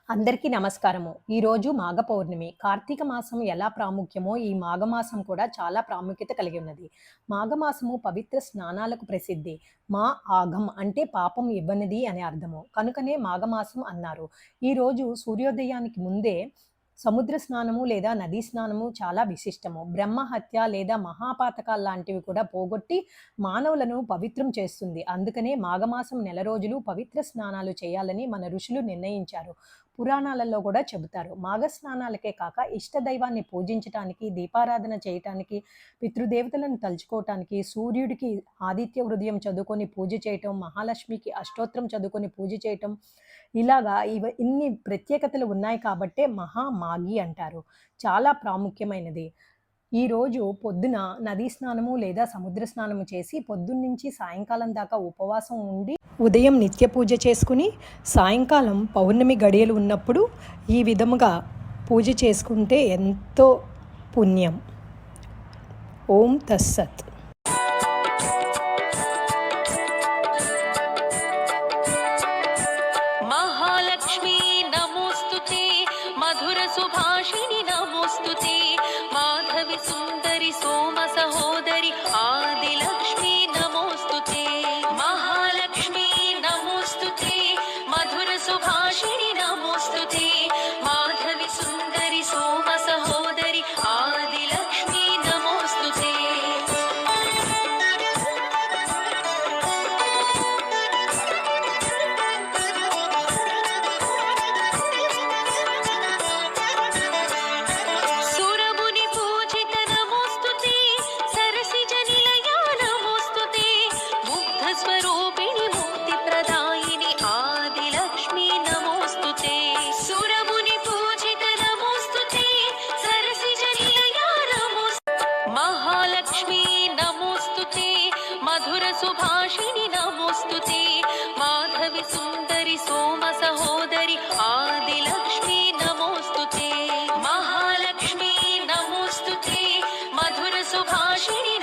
అందరికీ నమస్కారము. ఈరోజు మాఘ పౌర్ణమి. కార్తీక మాసం ఎలా ప్రాముఖ్యమో ఈ మాఘమాసం కూడా చాలా ప్రాముఖ్యత కలిగి ఉన్నది. మాఘమాసము పవిత్ర స్నానాలకు ప్రసిద్ధి. మా ఆఘం అంటే పాపం ఇవ్వనిది అని అర్థము. కనుకనే మాఘమాసం అన్నారు. ఈరోజు సూర్యోదయానికి ముందే సముద్ర స్నానము లేదా నదీ స్నానము చాలా విశిష్టము. బ్రహ్మహత్య లేదా మహాపాతకాలు లాంటివి కూడా పోగొట్టి మానవులను పవిత్రం చేస్తుంది. అందుకనే మాఘమాసం నెల రోజులు పవిత్ర స్నానాలు చేయాలని మన ఋషులు నిర్ణయించారు. పురాణాలలో కూడా చెబుతారు. మాఘ స్నానాలకే కాక ఇష్ట దైవాన్ని పూజించటానికి, దీపారాధన చేయటానికి, పితృదేవతలను తలుచుకోవటానికి, సూర్యుడికి ఆదిత్య హృదయం చదువుకొని పూజ చేయటం, మహాలక్ష్మికి అష్టోత్తరం చదువుకొని పూజ చేయటం, ఇలాగా ఇన్ని ప్రత్యేకతలు ఉన్నాయి కాబట్టే మహామాఘి అంటారు. చాలా ప్రాముఖ్యమైనది. ఈరోజు పొద్దున నదీ స్నానము లేదా సముద్ర స్నానము చేసి పొద్దున్నుంచి సాయంకాలం దాకా ఉపవాసం ఉండి ఉదయం నిత్య పూజ చేసుకుని సాయంకాలం పౌర్ణమి గడియలు ఉన్నప్పుడు ఈ విధముగా పూజ చేసుకుంటే ఎంతో పుణ్యం. ఓం తస్సత్. महालक्ष्मी नमोस्तुते, मधुर सुभाषिणि नमोस्तुते, माधवी सुंदरी सोम सहोदरी आदिलक्ष्मी नमोस्तुते, महालक्ष्मी नमोस्तुते, मधुर सुभाषिणि नमोस्तुते, माधवी सुंदरी सोम सहोदरी आदिलक्ष्मी नमोस्तुते. सुरमुनि पूजित नमोस्तुते, सरसिज निलया नमोस्तुते, मुग्ध स्वरूपिणि मुक्ति प्रदायिनि आदिलक्ष्मी नमोस्तुते, सुरमुनि पूजित नमोस्तुते, सरसिज निलया नमोस्तुते, महालक्ष्मी नमोस्तुते, मधुर सुभाषिणि नमोस्तुते, माधवी सुंदरी सोम सहोदरी आदिलक्ष्मी नमोस्तुते, महालक्ष्मी नमोस्तुते, मधुर सुभाषिणि